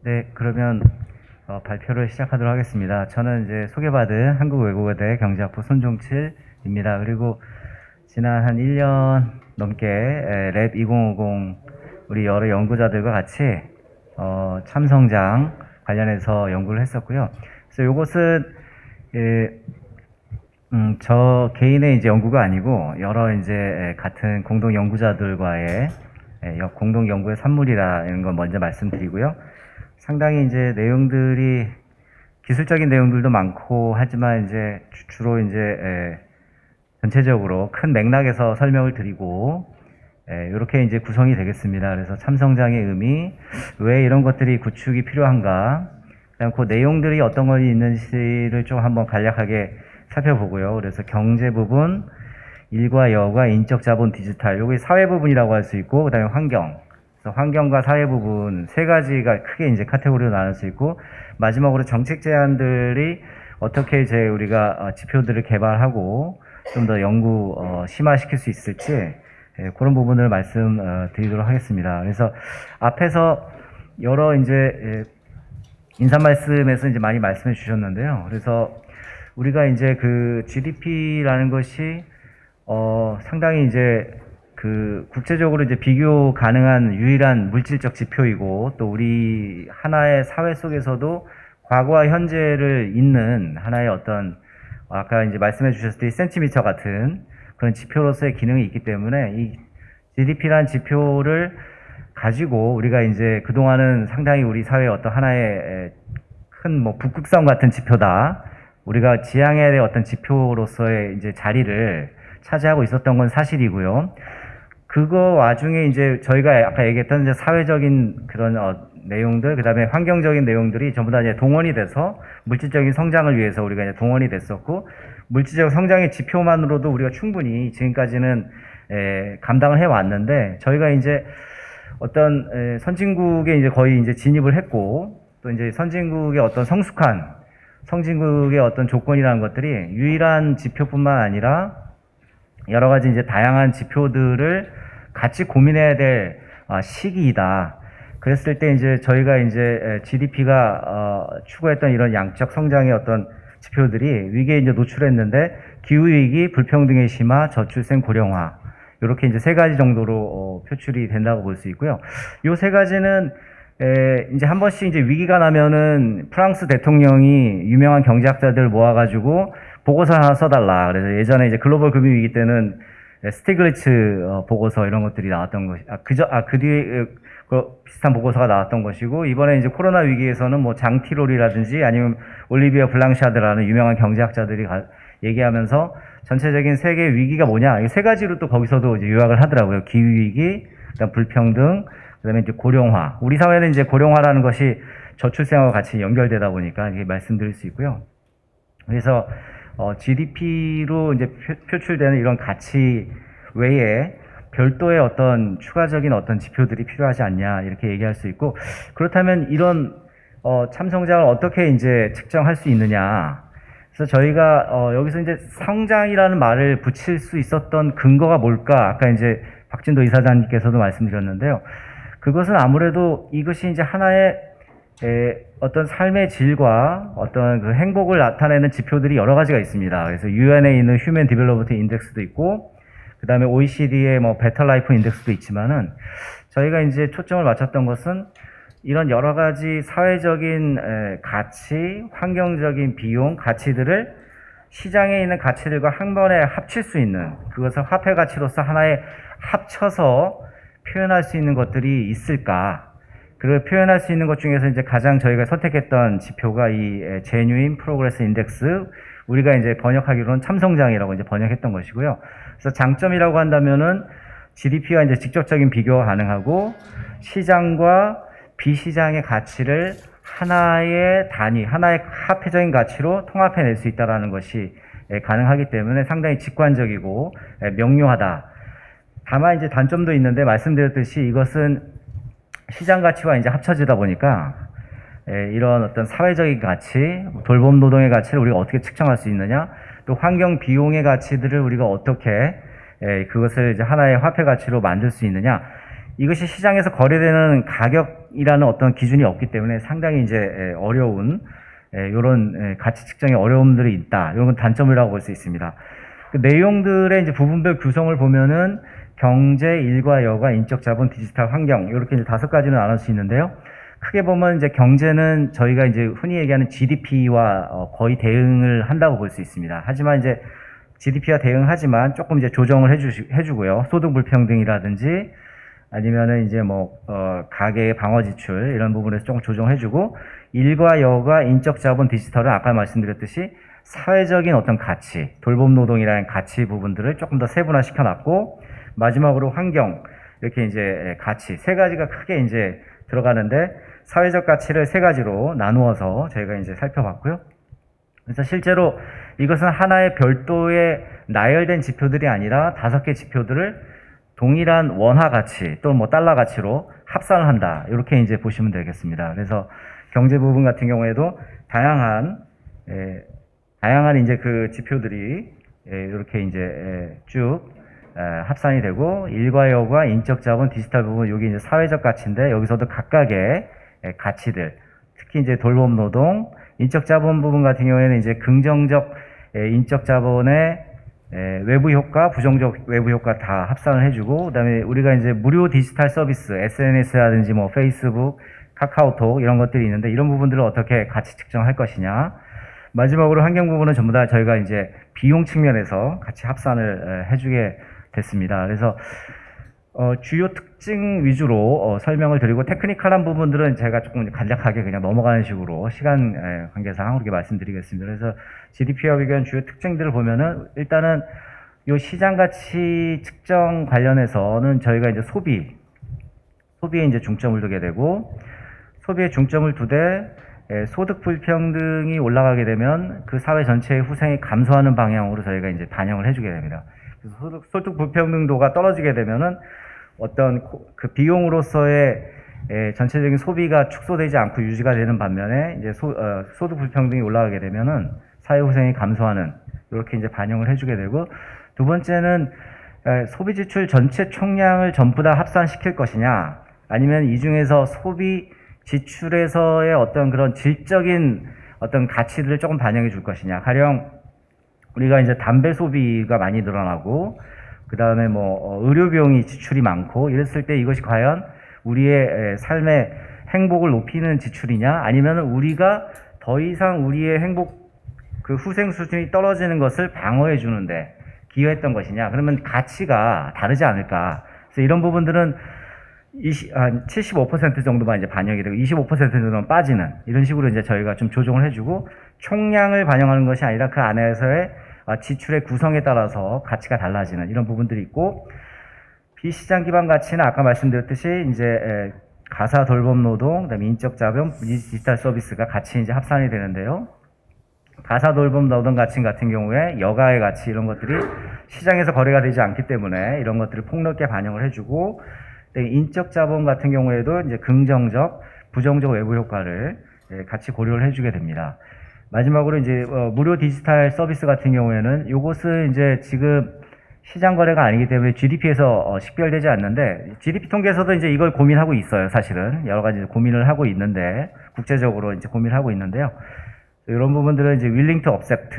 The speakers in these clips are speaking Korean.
네, 그러면 발표를 시작하도록 하겠습니다. 저는 이제 소개받은 한국외국어대 경제학부 손종칠입니다. 그리고 지난 한 1년 넘게 랩 2050 우리 여러 연구자들과 같이 참성장 관련해서 연구를 했었고요. 그래서 이것은 저 개인의 이제 연구가 아니고 여러 이제 같은 공동 연구자들과의 공동 연구의 산물이라는 건 먼저 말씀드리고요. 상당히 이제 내용들이 기술적인 내용들도 많고 하지만 이제 주로 이제 전체적으로 큰 맥락에서 설명을 드리고 이렇게 이제 구성이 되겠습니다. 그래서 참성장의 의미, 왜 이런 것들이 구축이 필요한가, 그다음 그 내용들이 어떤 것이 있는지를 좀 한번 간략하게 살펴보고요. 그래서 경제 부분, 일과 여가, 인적 자본, 디지털, 요게 사회 부분이라고 할 수 있고, 그다음에 환경. 그래서 환경과 사회 부분 세 가지가 크게 이제 카테고리로 나눌 수 있고, 마지막으로 정책 제안들이 어떻게 이제 우리가 지표들을 개발하고 좀 더 연구 심화시킬 수 있을지 그런 부분을 말씀드리도록 하겠습니다. 그래서 앞에서 여러 이제 인사 말씀에서 이제 많이 말씀해 주셨는데요. 그래서 우리가 이제 그 GDP라는 것이 상당히 이제 그 국제적으로 이제 비교 가능한 유일한 물질적 지표이고, 또 우리 하나의 사회 속에서도 과거와 현재를 잇는 하나의 어떤 아까 이제 말씀해 주셨을 때 센티미터 같은 그런 지표로서의 기능이 있기 때문에 이 GDP라는 지표를 가지고 우리가 이제 그동안은 상당히 우리 사회의 어떤 하나의 큰 뭐 북극성 같은 지표다, 우리가 지향해야 될 어떤 지표로서의 이제 자리를 차지하고 있었던 건 사실이고요. 그거 와중에 이제 저희가 아까 얘기했던 이제 사회적인 그런 내용들, 그 다음에 환경적인 내용들이 전부 다 이제 동원이 돼서 물질적인 성장을 위해서 우리가 이제 동원이 됐었고, 물질적 성장의 지표만으로도 우리가 충분히 지금까지는 감당을 해 왔는데, 저희가 이제 어떤 선진국에 이제 거의 이제 진입을 했고, 또 이제 선진국의 어떤 성숙한 선진국의 어떤 조건이라는 것들이 유일한 지표뿐만 아니라 여러 가지 이제 다양한 지표들을 같이 고민해야 될 시기이다. 그랬을 때 이제 저희가 이제 GDP가 추구했던 이런 양적 성장의 어떤 지표들이 위기에 이제 노출했는데, 기후위기, 불평등의 심화, 저출생, 고령화, 이렇게 이제 세 가지 정도로 표출이 된다고 볼 수 있고요. 이 세 가지는 이제 한 번씩 이제 위기가 나면은 프랑스 대통령이 유명한 경제학자들 모아가지고 보고서 하나 써달라. 그래서 예전에 이제 글로벌 금융위기 때는 스티글리츠 보고서 이런 것들이 나왔던 것이, 그 뒤에 비슷한 보고서가 나왔던 것이고, 이번에 이제 코로나 위기에서는 뭐 장티롤이라든지 아니면 올리비아 블랑샤드라는 유명한 경제학자들이 얘기하면서 전체적인 세계 위기가 뭐냐, 이 세 가지로 또 거기서도 이제 요약을 하더라고요. 기후위기, 그다음 불평등, 그다음에 이제 고령화. 우리 사회는 이제 고령화라는 것이 저출생과 같이 연결되다 보니까 이게 말씀드릴 수 있고요. 그래서 GDP로 이제 표출되는 이런 가치 외에 별도의 어떤 추가적인 어떤 지표들이 필요하지 않냐, 이렇게 얘기할 수 있고, 그렇다면 이런 참성장을 어떻게 이제 측정할 수 있느냐. 그래서 저희가 여기서 이제 성장이라는 말을 붙일 수 있었던 근거가 뭘까? 아까 이제 박진도 이사장님께서도 말씀드렸는데요. 그것은 아무래도 이것이 이제 하나의 어떤 삶의 질과 어떤 그 행복을 나타내는 지표들이 여러 가지가 있습니다. 그래서 UN에 있는 휴먼 디벨롭먼트 인덱스도 있고, 그 다음에 OECD의 뭐 베터 라이프 인덱스도 있지만은, 저희가 이제 초점을 맞췄던 것은 이런 여러 가지 사회적인 가치, 환경적인 비용, 가치들을 시장에 있는 가치들과 한 번에 합칠 수 있는, 그것을 화폐 가치로서 하나의 합쳐서 표현할 수 있는 것들이 있을까? 그걸 표현할 수 있는 것 중에서 이제 가장 저희가 선택했던 지표가 이 제뉴인 프로그레스 인덱스, 우리가 이제 번역하기로는 참성장이라고 이제 번역했던 것이고요. 그래서 장점이라고 한다면은 GDP와 이제 직접적인 비교가 가능하고, 시장과 비시장의 가치를 하나의 단위, 하나의 화폐적인 가치로 통합해낼 수 있다는 것이 가능하기 때문에 상당히 직관적이고 명료하다. 다만 이제 단점도 있는데, 말씀드렸듯이 이것은 시장 가치와 이제 합쳐지다 보니까 이런 어떤 사회적인 가치, 돌봄 노동의 가치를 우리가 어떻게 측정할 수 있느냐, 또 환경 비용의 가치들을 우리가 어떻게 그것을 이제 하나의 화폐 가치로 만들 수 있느냐, 이것이 시장에서 거래되는 가격 경제력이라는 어떤 기준이 없기 때문에 상당히 이제 어려운 이런 가치 측정의 어려움들이 있다. 이런 건 단점이라고 볼 수 있습니다. 그 내용들의 이제 부분별 구성을 보면은 경제, 일과 여가, 인적 자본, 디지털 환경 이렇게 이제 5가지로 나눌 수 있는데요. 크게 보면 이제 경제는 저희가 이제 흔히 얘기하는 GDP와 거의 대응을 한다고 볼 수 있습니다. 하지만 이제 GDP와 대응하지만 조금 이제 조정을 해주고요. 소득 불평등이라든지 아니면은 이제 가계의 방어 지출 이런 부분에서 조금 조정해주고, 일과 여가, 인적 자본, 디지털은 아까 말씀드렸듯이 사회적인 어떤 가치, 돌봄 노동이라는 가치 부분들을 조금 더 세분화시켜 놨고, 마지막으로 환경, 이렇게 이제 가치 3가지가 크게 이제 들어가는데, 사회적 가치를 3가지로 나누어서 저희가 이제 살펴봤고요. 그래서 실제로 이것은 하나의 별도의 나열된 지표들이 아니라 5개 지표들을 동일한 원화 가치 또는 달러 가치로 합산을 한다. 이렇게 이제 보시면 되겠습니다. 그래서 경제 부분 같은 경우에도 다양한 이제 그 지표들이 이렇게 이제 쭉 합산이 되고, 일과 여가, 인적 자본, 디지털 부분, 여기 이제 사회적 가치인데 여기서도 각각의 가치들, 특히 이제 돌봄 노동, 인적 자본 부분 같은 경우에는 이제 긍정적 인적 자본의 외부 효과, 부정적 외부 효과 다 합산을 해주고, 그다음에 우리가 이제 무료 디지털 서비스, SNS라든지 페이스북, 카카오톡 이런 것들이 있는데 이런 부분들을 어떻게 가치 측정할 것이냐. 마지막으로 환경 부분은 전부 다 저희가 이제 비용 측면에서 같이 합산을 해주게 됐습니다. 그래서 주요 특징 위주로 설명을 드리고, 테크니컬한 부분들은 제가 조금 간략하게 그냥 넘어가는 식으로 시간 관계상 그렇게 말씀드리겠습니다. 그래서 GDP와 비교한 주요 특징들을 보면은, 일단은 이 시장 가치 측정 관련해서는 저희가 이제 소비에 이제 중점을 두게 되고, 소비에 중점을 두되 소득 불평등이 올라가게 되면 그 사회 전체의 후생이 감소하는 방향으로 저희가 이제 반영을 해주게 됩니다. 그래서 소득 불평등도가 떨어지게 되면은 어떤 그 비용으로서의 전체적인 소비가 축소되지 않고 유지가 되는 반면에, 이제 소득 불평등이 올라가게 되면은 사회 후생이 감소하는, 이렇게 이제 반영을 해주게 되고, 두 번째는 소비 지출 전체 총량을 전부 다 합산시킬 것이냐, 아니면 이 중에서 소비 지출에서의 어떤 그런 질적인 어떤 가치들을 조금 반영해 줄 것이냐. 가령 우리가 이제 담배 소비가 많이 늘어나고, 그 다음에 의료 비용이 지출이 많고 이랬을 때 이것이 과연 우리의 삶의 행복을 높이는 지출이냐, 아니면 우리가 더 이상 우리의 행복, 그 후생 수준이 떨어지는 것을 방어해 주는데 기여했던 것이냐. 그러면 가치가 다르지 않을까. 그래서 이런 부분들은 한 75% 정도만 이제 반영이 되고 25% 정도는 빠지는, 이런 식으로 이제 저희가 좀 조정을 해주고, 총량을 반영하는 것이 아니라 그 안에서의 지출의 구성에 따라서 가치가 달라지는 이런 부분들이 있고, 비시장 기반 가치는 아까 말씀드렸듯이 이제 가사 돌봄 노동, 그다음에 인적 자본, 디지털 서비스가 같이 이제 합산이 되는데요. 가사 돌봄 노동 가치 같은 경우에 여가의 가치 이런 것들이 시장에서 거래가 되지 않기 때문에 이런 것들을 폭넓게 반영을 해주고, 인적 자본 같은 경우에도 이제 긍정적, 부정적 외부 효과를 같이 고려를 해주게 됩니다. 마지막으로 이제 무료 디지털 서비스 같은 경우에는 이것은 이제 지금 시장 거래가 아니기 때문에 GDP에서 식별되지 않는데, GDP 통계에서도 이제 이걸 고민하고 있어요. 사실은 여러 가지 고민을 하고 있는데, 국제적으로 이제 고민을 하고 있는데요. 이런 부분들은 이제 willing to accept,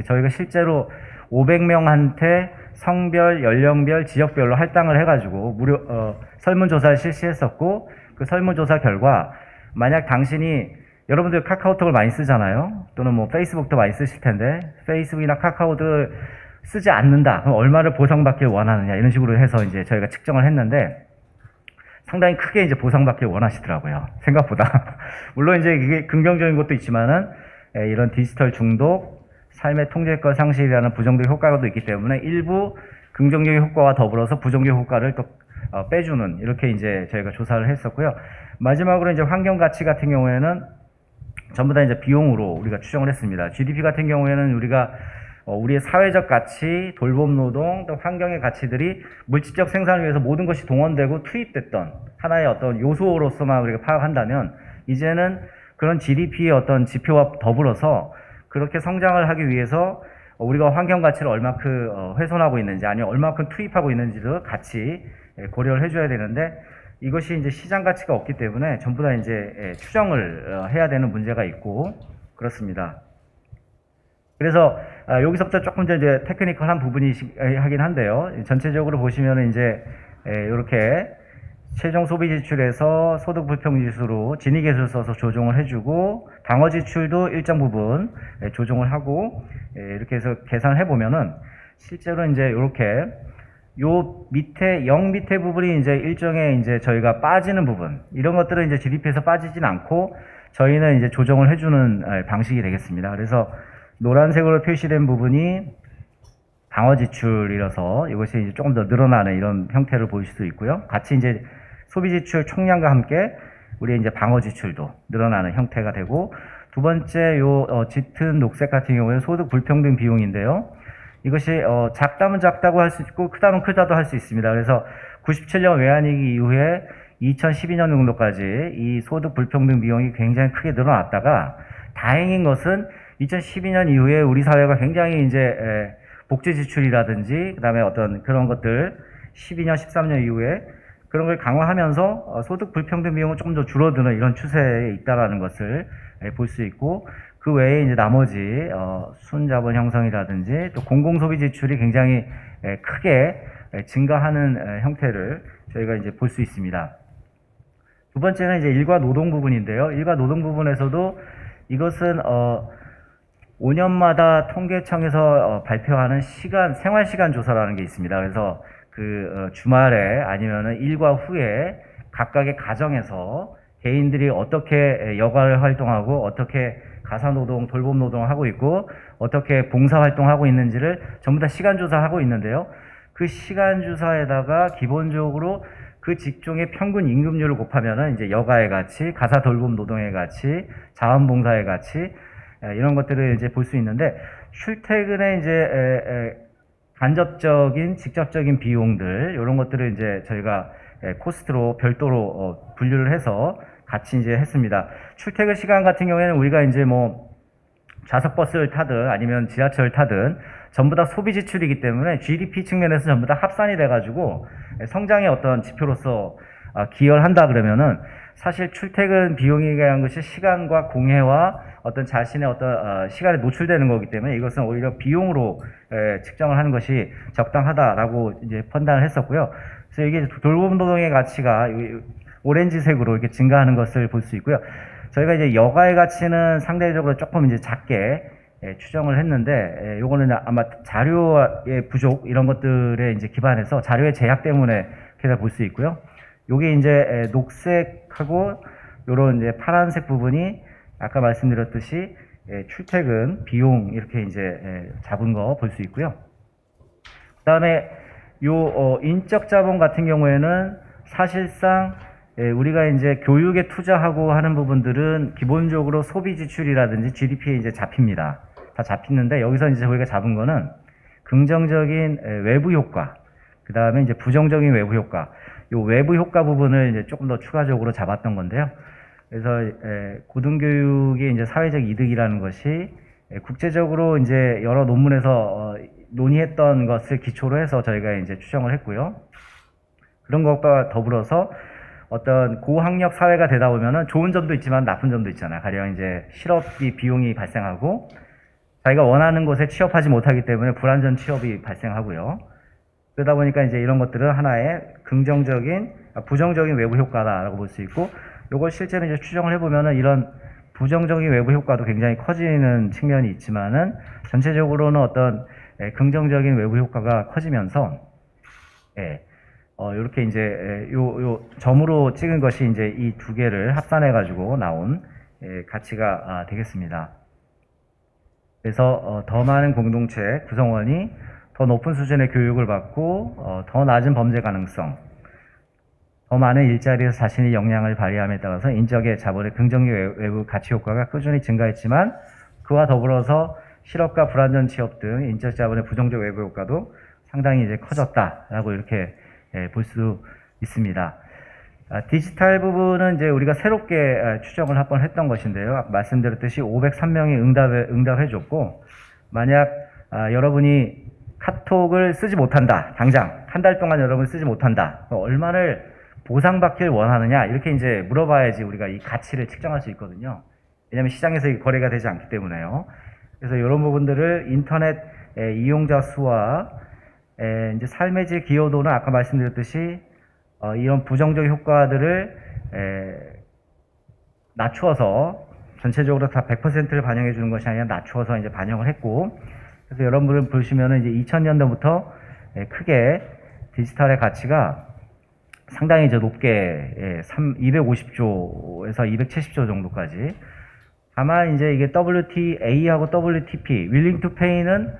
저희가 실제로 500명한테 성별, 연령별, 지역별로 할당을 해가지고 무료 설문조사를 실시했었고, 그 설문조사 결과 만약 당신이, 여러분들 카카오톡을 많이 쓰잖아요. 또는 페이스북도 많이 쓰실 텐데, 페이스북이나 카카오톡을 쓰지 않는다. 그럼 얼마를 보상받길 원하느냐, 이런 식으로 해서 이제 저희가 측정을 했는데, 상당히 크게 이제 보상받길 원하시더라고요. 생각보다. 물론 이제 이게 긍정적인 것도 있지만은, 이런 디지털 중독, 삶의 통제권 상실이라는 부정적 효과도 있기 때문에 일부 긍정적인 효과와 더불어서 부정적 효과를 또 빼주는, 이렇게 이제 저희가 조사를 했었고요. 마지막으로 이제 환경 가치 같은 경우에는 전부 다 이제 비용으로 우리가 추정을 했습니다. GDP 같은 경우에는 우리가 우리의 사회적 가치, 돌봄 노동, 또 환경의 가치들이 물질적 생산을 위해서 모든 것이 동원되고 투입됐던 하나의 어떤 요소로서만 우리가 파악한다면, 이제는 그런 GDP의 어떤 지표와 더불어서 그렇게 성장을 하기 위해서 우리가 환경 가치를 얼마큼 훼손하고 있는지, 아니면 얼마큼 투입하고 있는지도 같이 고려를 해줘야 되는데, 이것이 이제 시장 가치가 없기 때문에 전부 다 이제 추정을 해야 되는 문제가 있고 그렇습니다. 그래서 여기서부터 조금 이제 테크니컬한 부분이 하긴 한데요. 전체적으로 보시면 이제 이렇게 최종 소비 지출에서 소득 불평 지수로 진위 계수를 써서 조정을 해주고 방어 지출도 일정 부분 조정을 하고 이렇게 해서 계산을 해보면은 실제로 이제 이렇게 요 밑에 0 밑에 부분이 이제 일종의 이제 저희가 빠지는 부분 이런 것들은 이제 GDP에서 빠지진 않고 저희는 이제 조정을 해주는 방식이 되겠습니다. 그래서 노란색으로 표시된 부분이 방어 지출이라서 이것이 이제 조금 더 늘어나는 이런 형태를 보일 수도 있고요. 같이 이제 소비 지출 총량과 함께 우리 이제 방어 지출도 늘어나는 형태가 되고 두 번째 요 짙은 녹색 같은 경우에는 소득 불평등 비용인데요. 이것이 작다면 작다고 할 수 있고 크다면 크다도 할 수 있습니다. 그래서 97년 외환위기 이후에 2012년 정도까지 이 소득 불평등 비용이 굉장히 크게 늘어났다가 다행인 것은 2012년 이후에 우리 사회가 굉장히 이제 복지 지출이라든지 그다음에 어떤 그런 것들 12년, 13년 이후에 그런 걸 강화하면서 소득 불평등 비용은 조금 더 줄어드는 이런 추세에 있다라는 것을 볼 수 있고 그 외에 이제 나머지 순자본 형성이라든지 또 공공소비 지출이 굉장히 크게 증가하는 형태를 저희가 이제 볼 수 있습니다. 두 번째는 이제 일과 노동 부분인데요. 일과 노동 부분에서도 이것은 5년마다 통계청에서 발표하는 생활시간 조사라는 게 있습니다. 그래서 그 주말에 아니면은 일과 후에 각각의 가정에서 개인들이 어떻게 여가 활동하고 어떻게 가사노동, 돌봄노동을 하고 있고 어떻게 봉사활동하고 있는지를 전부 다 시간조사하고 있는데요. 그 시간조사에다가 기본적으로 그 직종의 평균 임금률을 곱하면은 이제 여가의 가치, 가사돌봄노동의 가치, 자원봉사의 가치 이런 것들을 이제 볼 수 있는데 출퇴근에 이제 간접적인, 직접적인 비용들 이런 것들을 이제 저희가 코스트로 별도로 분류를 해서 같이 이제 했습니다. 출퇴근 시간 같은 경우에는 우리가 이제 뭐 좌석버스를 타든 아니면 지하철을 타든 전부 다 소비 지출이기 때문에 GDP 측면에서 전부 다 합산이 돼가지고 성장의 어떤 지표로서 기여를 한다 그러면은 사실 출퇴근 비용이라는 것이 시간과 공해와 어떤 자신의 어떤 시간에 노출되는 거기 때문에 이것은 오히려 비용으로 측정을 하는 것이 적당하다라고 이제 판단을 했었고요. 그래서 이게 돌봄 노동의 가치가 오렌지색으로 이렇게 증가하는 것을 볼 수 있고요. 저희가 이제 여가의 가치는 상대적으로 조금 이제 작게 추정을 했는데, 요거는 아마 자료의 부족 이런 것들에 이제 기반해서 자료의 제약 때문에 그렇게 볼 수 있고요. 요게 이제 녹색하고 요런 이제 파란색 부분이 아까 말씀드렸듯이 출퇴근 비용 이렇게 이제 잡은 거 볼 수 있고요. 그다음에 요 인적 자본 같은 경우에는 사실상 우리가 이제 교육에 투자하고 하는 부분들은 기본적으로 소비 지출이라든지 GDP에 이제 잡힙니다. 다 잡히는데 여기서 이제 저희가 잡은 거는 긍정적인 외부 효과, 그 다음에 이제 부정적인 외부 효과, 요 외부 효과 부분을 이제 조금 더 추가적으로 잡았던 건데요. 그래서 고등교육의 이제 사회적 이득이라는 것이 국제적으로 이제 여러 논문에서 논의했던 것을 기초로 해서 저희가 이제 추정을 했고요. 그런 것과 더불어서 어떤 고학력 사회가 되다 보면은 좋은 점도 있지만 나쁜 점도 있잖아요. 가령 이제 실업비 비용이 발생하고 자기가 원하는 곳에 취업하지 못하기 때문에 불안전 취업이 발생하고요. 그러다 보니까 이제 이런 것들은 하나의 긍정적인, 부정적인 외부 효과다라고 볼 수 있고, 요걸 실제로 이제 추정을 해보면은 이런 부정적인 외부 효과도 굉장히 커지는 측면이 있지만은 전체적으로는 어떤 긍정적인 외부 효과가 커지면서, 이렇게 이제 요 점으로 찍은 것이 이제 이 두 개를 합산해 가지고 나온 가치가 되겠습니다. 그래서 더 많은 공동체 구성원이 더 높은 수준의 교육을 받고 더 낮은 범죄 가능성, 더 많은 일자리에서 자신의 역량을 발휘함에 따라서 인적의 자본의 긍정적 외부 가치 효과가 꾸준히 증가했지만 그와 더불어서 실업과 불안전 취업 등 인적 자본의 부정적 외부 효과도 상당히 이제 커졌다라고 이렇게 볼 수 있습니다. 디지털 부분은 이제 우리가 새롭게 추정을 한번 했던 것인데요. 말씀드렸듯이 503명이 응답해줬고, 만약 여러분이 카톡을 쓰지 못한다, 당장 한 달 동안 여러분 쓰지 못한다, 얼마를 보상받길 원하느냐 이렇게 이제 물어봐야지 우리가 이 가치를 측정할 수 있거든요. 왜냐하면 시장에서 거래가 되지 않기 때문에요. 그래서 이런 부분들을 인터넷 이용자 수와 이제 삶의 질 기여도는 아까 말씀드렸듯이 이런 부정적 효과들을 낮추어서 전체적으로 다 100%를 반영해 주는 것이 아니라 낮추어서 이제 반영을 했고, 그래서 여러분들 보시면은 이제 2000년도부터 크게 디지털의 가치가 상당히 이제 높게 250조에서 270조 정도까지. 다만 이제 이게 WTA하고 WTP, Willing to Pay는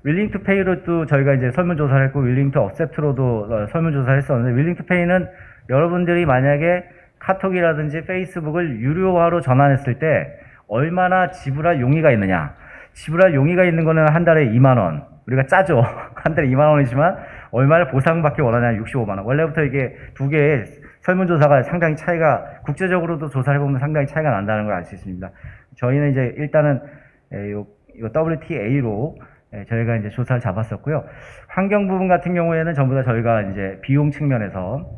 Willing to Pay로 또 저희가 이제 설문조사를 했고 Willing to Accept로도 설문조사를 했었는데, Willing to Pay는 여러분들이 만약에 카톡이라든지 페이스북을 유료화로 전환했을 때 얼마나 지불할 용의가 있느냐. 지불할 용의가 있는 거는 한 달에 2만 원. 우리가 짜죠. 한 달에 2만 원이지만 얼마를 보상받기 원하냐 65만 원. 원래부터 이게 두 개의 설문조사가 상당히 차이가, 국제적으로도 조사를 해보면 상당히 차이가 난다는 걸 알 수 있습니다. 저희는 이제 일단은 요 WTA로 저희가 이제 조사를 잡았었고요. 환경 부분 같은 경우에는 전부 다 저희가 이제 비용 측면에서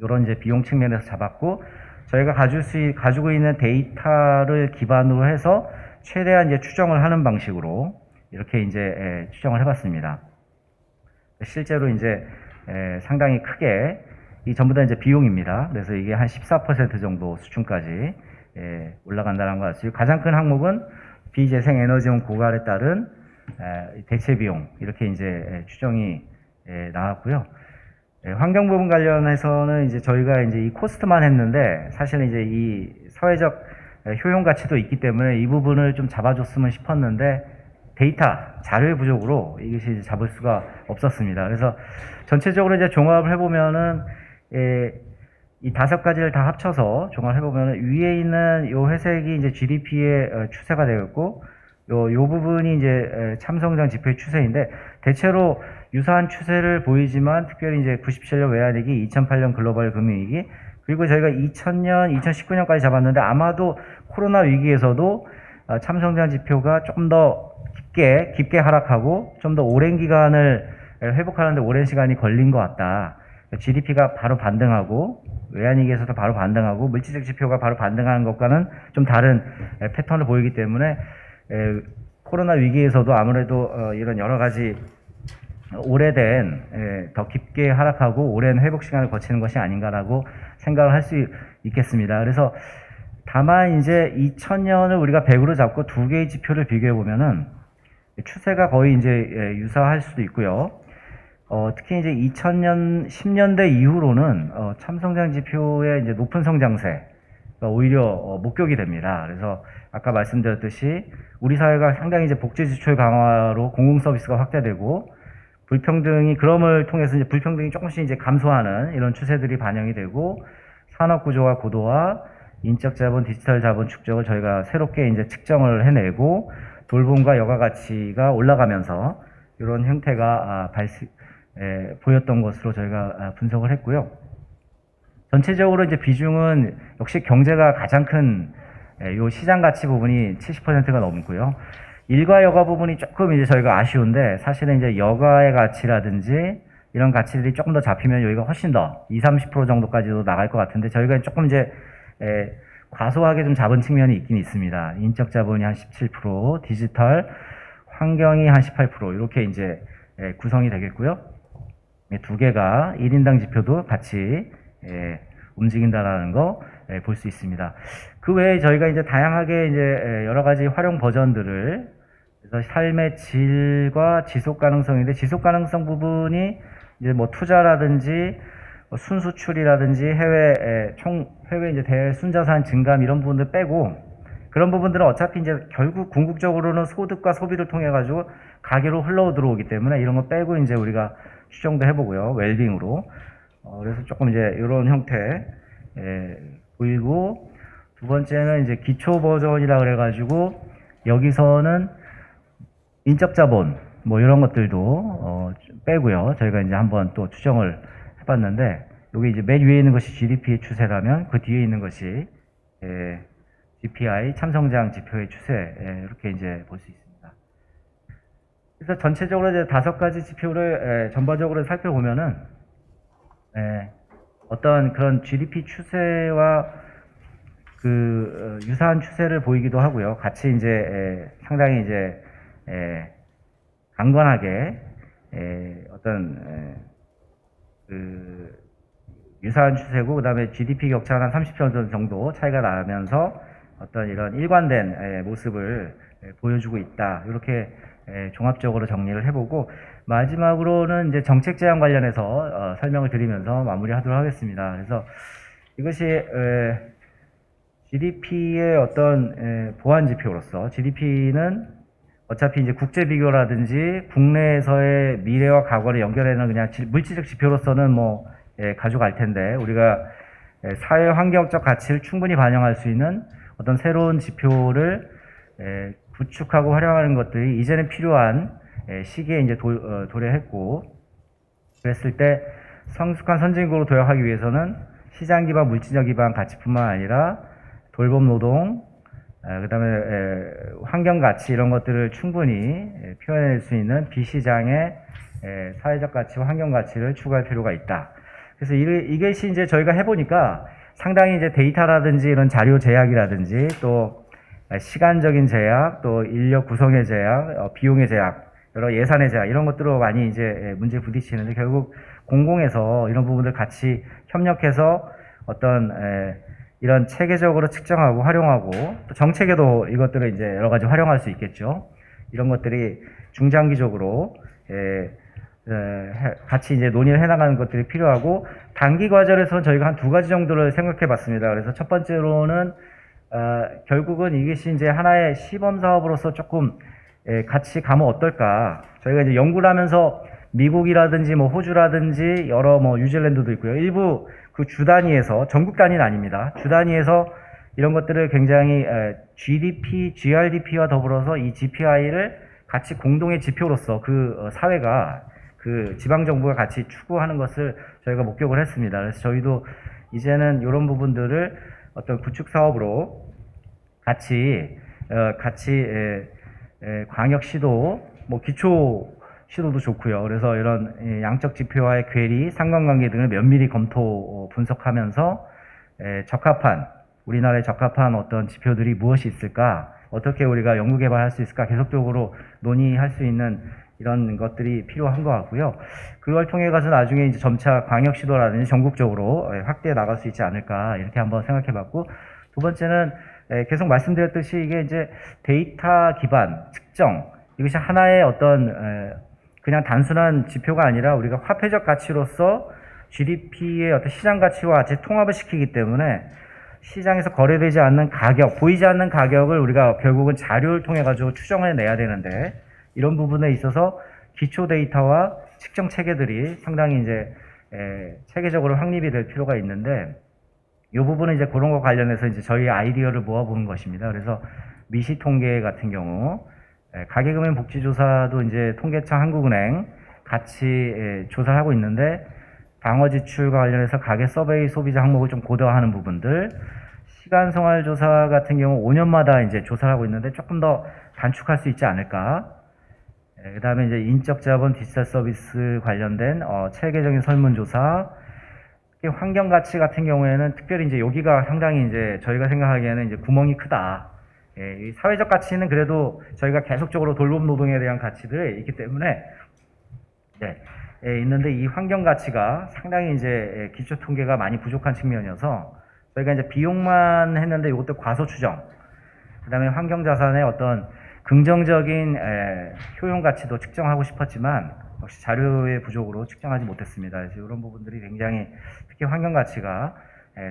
이런 이제 비용 측면에서 잡았고, 저희가 가지고 있는 데이터를 기반으로 해서 최대한 이제 추정을 하는 방식으로 이렇게 이제 추정을 해봤습니다. 실제로 이제 상당히 크게 이 전부 다 이제 비용입니다. 그래서 이게 한 14% 정도 수준까지 올라간다는 걸 알 수 있고, 가장 큰 항목은 비재생 에너지용 고갈에 따른 대체 비용 이렇게 이제 추정이 나왔고요. 환경 부분 관련해서는 이제 저희가 이제 이 코스트만 했는데 사실은 이제 이 사회적 효용 가치도 있기 때문에 이 부분을 좀 잡아줬으면 싶었는데 데이터 자료의 부족으로 이것이 잡을 수가 없었습니다. 그래서 전체적으로 이제 종합을 해보면은 이 5가지를 다 합쳐서 종합을 해보면은 위에 있는 요 회색이 이제 GDP의 추세가 되었고, 요 부분이 이제 참성장 지표의 추세인데, 대체로 유사한 추세를 보이지만 특별히 이제 97년 외환위기, 2008년 글로벌 금융위기, 그리고 저희가 2000년, 2019년까지 잡았는데 아마도 코로나 위기에서도 참성장 지표가 조금 더 깊게 하락하고 좀 더 오랜 기간을 회복하는데 오랜 시간이 걸린 것 같다. GDP가 바로 반등하고 외환위기에서도 바로 반등하고 물질적 지표가 바로 반등하는 것과는 좀 다른 패턴을 보이기 때문에 코로나 위기에서도 아무래도 이런 여러 가지 오래된 더 깊게 하락하고 오랜 회복 시간을 거치는 것이 아닌가라고 생각을 할 수 있겠습니다. 그래서 다만 이제 2000년을 우리가 100으로 잡고 두 개의 지표를 비교해 보면은 추세가 거의 이제 유사할 수도 있고요. 특히 이제 2000년 10년대 이후로는 참성장 지표의 이제 높은 성장세가 오히려 목격이 됩니다. 그래서 아까 말씀드렸듯이 우리 사회가 상당히 이제 복지 지출 강화로 공공 서비스가 확대되고 불평등이, 그럼을 통해서 이제 불평등이 조금씩 이제 감소하는 이런 추세들이 반영이 되고, 산업 구조화 고도화, 인적 자본, 디지털 자본 축적을 저희가 새롭게 이제 측정을 해내고 돌봄과 여가 가치가 올라가면서 이런 형태가 보였던 것으로 저희가 분석을 했고요. 전체적으로 이제 비중은 역시 경제가 가장 큰 요 시장 가치 부분이 70%가 넘고요. 일과 여가 부분이 조금 이제 저희가 아쉬운데, 사실은 이제 여가의 가치라든지 이런 가치들이 조금 더 잡히면 여기가 훨씬 더 20-30% 정도까지도 나갈 것 같은데, 저희가 조금 이제 과소하게 좀 잡은 측면이 있긴 있습니다. 인적 자본이 한 17%, 디지털, 환경이 한 18% 이렇게 이제 구성이 되겠고요. 두 개가 1인당 지표도 같이 움직인다라는 거 볼 수 있습니다. 그 외에 저희가 이제 다양하게 이제 여러 가지 활용 버전들을, 그래서 삶의 질과 지속 가능성인데, 지속 가능성 부분이 이제 뭐 투자라든지 순수출이라든지 해외 이제 대순자산 증감 이런 부분들 빼고, 그런 부분들은 어차피 이제 결국 궁극적으로는 소득과 소비를 통해 가지고 가계로 흘러 들어오기 때문에 이런 거 빼고 이제 우리가 추정도 해보고요. 웰빙으로. 그래서 조금 이제 이런 형태 보이고, 두 번째는 이제 기초 버전이라 그래가지고 여기서는 인적 자본 뭐 이런 것들도 빼고요. 저희가 이제 한번 또 추정을 해봤는데, 여기 이제 맨 위에 있는 것이 GDP의 추세라면 그 뒤에 있는 것이 GPI 참성장 지표의 추세, 이렇게 이제 볼 수 있습니다. 그래서 전체적으로 이제 5가지 지표를 전반적으로 살펴보면은 어떤 그런 GDP 추세와 유사한 추세를 보이기도 하고요. 같이 이제 상당히 이제 강건하게 어떤 유사한 추세고, 그다음에 GDP 격차가 한 30% 정도 차이가 나면서 어떤 이런 일관된 모습을 보여주고 있다. 이렇게 종합적으로 정리를 해보고, 마지막으로는 이제 정책 제안 관련해서 설명을 드리면서 마무리하도록 하겠습니다. 그래서 이것이 GDP의 어떤 보완 지표로서, GDP는 어차피 이제 국제 비교라든지 국내에서의 미래와 과거를 연결해는 그냥 물질적 지표로서는 뭐 가져갈 텐데, 우리가 사회 환경적 가치를 충분히 반영할 수 있는 어떤 새로운 지표를 구축하고 활용하는 것들이 이제는 필요한 시기에 이제 도래했고, 그랬을 때 성숙한 선진국으로 도약하기 위해서는 시장 기반 물질적 기반 가치뿐만 아니라 돌봄 노동, 그다음에 환경 가치, 이런 것들을 충분히 표현할 수 있는 비시장의 사회적 가치와 환경 가치를 추구할 필요가 있다. 그래서 이것이 이제 저희가 해보니까 상당히 이제 데이터라든지 이런 자료 제약이라든지 또 시간적인 제약, 또 인력 구성의 제약, 비용의 제약, 여러 예산의 제약, 이런 것들로 많이 이제 문제에 부딪히는데, 결국 공공에서 이런 부분들 같이 협력해서 어떤 이런 체계적으로 측정하고 활용하고, 또 정책에도 이것들을 이제 여러 가지 활용할 수 있겠죠. 이런 것들이 중장기적으로 같이 이제 논의를 해나가는 것들이 필요하고, 단기 과정에서는 저희가 한 두 가지 정도를 생각해 봤습니다. 그래서 첫 번째로는 결국은 이것이 이제 하나의 시범 사업으로서 조금 같이 가면 어떨까. 저희가 이제 연구를 하면서 미국이라든지 뭐 호주라든지 여러 뭐 뉴질랜드도 있고요. 일부 그 주 단위에서, 전국 단위는 아닙니다. 주 단위에서 이런 것들을 굉장히 GDP, GRDP와 더불어서 이 GPI를 같이 공동의 지표로서 사회가, 지방정부가 같이 추구하는 것을 저희가 목격을 했습니다. 그래서 저희도 이제는 이런 부분들을 어떤 구축 사업으로 같이 광역시도, 뭐 기초 시도도 좋고요. 그래서 이런 양적 지표와의 괴리, 상관관계 등을 면밀히 검토 분석하면서 적합한, 우리나라에 적합한 어떤 지표들이 무엇이 있을까, 어떻게 우리가 연구 개발할 수 있을까, 계속적으로 논의할 수 있는 이런 것들이 필요한 것 같고요. 그걸 통해 가서 나중에 이제 점차 광역시도라든지 전국적으로 확대해 나갈 수 있지 않을까, 이렇게 한번 생각해 봤고, 두 번째는 계속 말씀드렸듯이 이게 이제 데이터 기반 측정, 이것이 하나의 어떤 그냥 단순한 지표가 아니라 우리가 화폐적 가치로서 GDP의 어떤 시장 가치와 같이 통합을 시키기 때문에 시장에서 거래되지 않는 가격, 보이지 않는 가격을 우리가 결국은 자료를 통해 가지고 추정해 내야 되는데, 이런 부분에 있어서 기초 데이터와 측정 체계들이 상당히 이제 체계적으로 확립이 될 필요가 있는데, 이 부분은 이제 그런 거 관련해서 이제 저희 아이디어를 모아보는 것입니다. 그래서 미시 통계 같은 경우, 가계금융 복지조사도 이제 통계청, 한국은행 같이 조사를 하고 있는데, 방어 지출과 관련해서 가계 서베이 소비자 항목을 좀 고도화하는 부분들, 시간생활조사 같은 경우 5년마다 이제 조사를 하고 있는데 조금 더 단축할 수 있지 않을까. 그 다음에 이제 인적자본 디지털 서비스 관련된 체계적인 설문조사, 환경 가치 같은 경우에는 특별히 이제 여기가 상당히 이제 저희가 생각하기에는 이제 구멍이 크다. 이 사회적 가치는 그래도 저희가 계속적으로 돌봄 노동에 대한 가치들이 있기 때문에 있는데, 이 환경 가치가 상당히 이제 기초 통계가 많이 부족한 측면이어서 저희가 이제 비용만 했는데 이것도 과소 추정, 그다음에 환경 자산의 어떤 긍정적인 효용 가치도 측정하고 싶었지만 역시 자료의 부족으로 측정하지 못했습니다. 그래서 이런 부분들이 굉장히, 특히 환경 가치가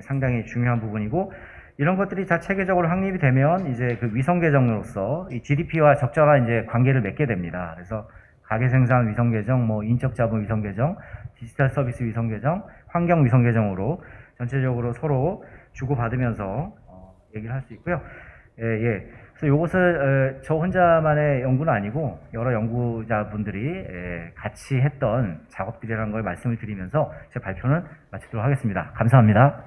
상당히 중요한 부분이고, 이런 것들이 다 체계적으로 확립이 되면 이제 그 위성 계정으로서 이 GDP와 적절한 이제 관계를 맺게 됩니다. 그래서 가계 생산 위성 계정, 뭐 인적 자본 위성 계정, 디지털 서비스 위성 계정, 환경 위성 계정으로 전체적으로 서로 주고받으면서 얘기를 할 수 있고요. 그래서 이것을 저 혼자만의 연구는 아니고 여러 연구자분들이 같이 했던 작업들이라는 걸 말씀을 드리면서 제 발표는 마치도록 하겠습니다. 감사합니다.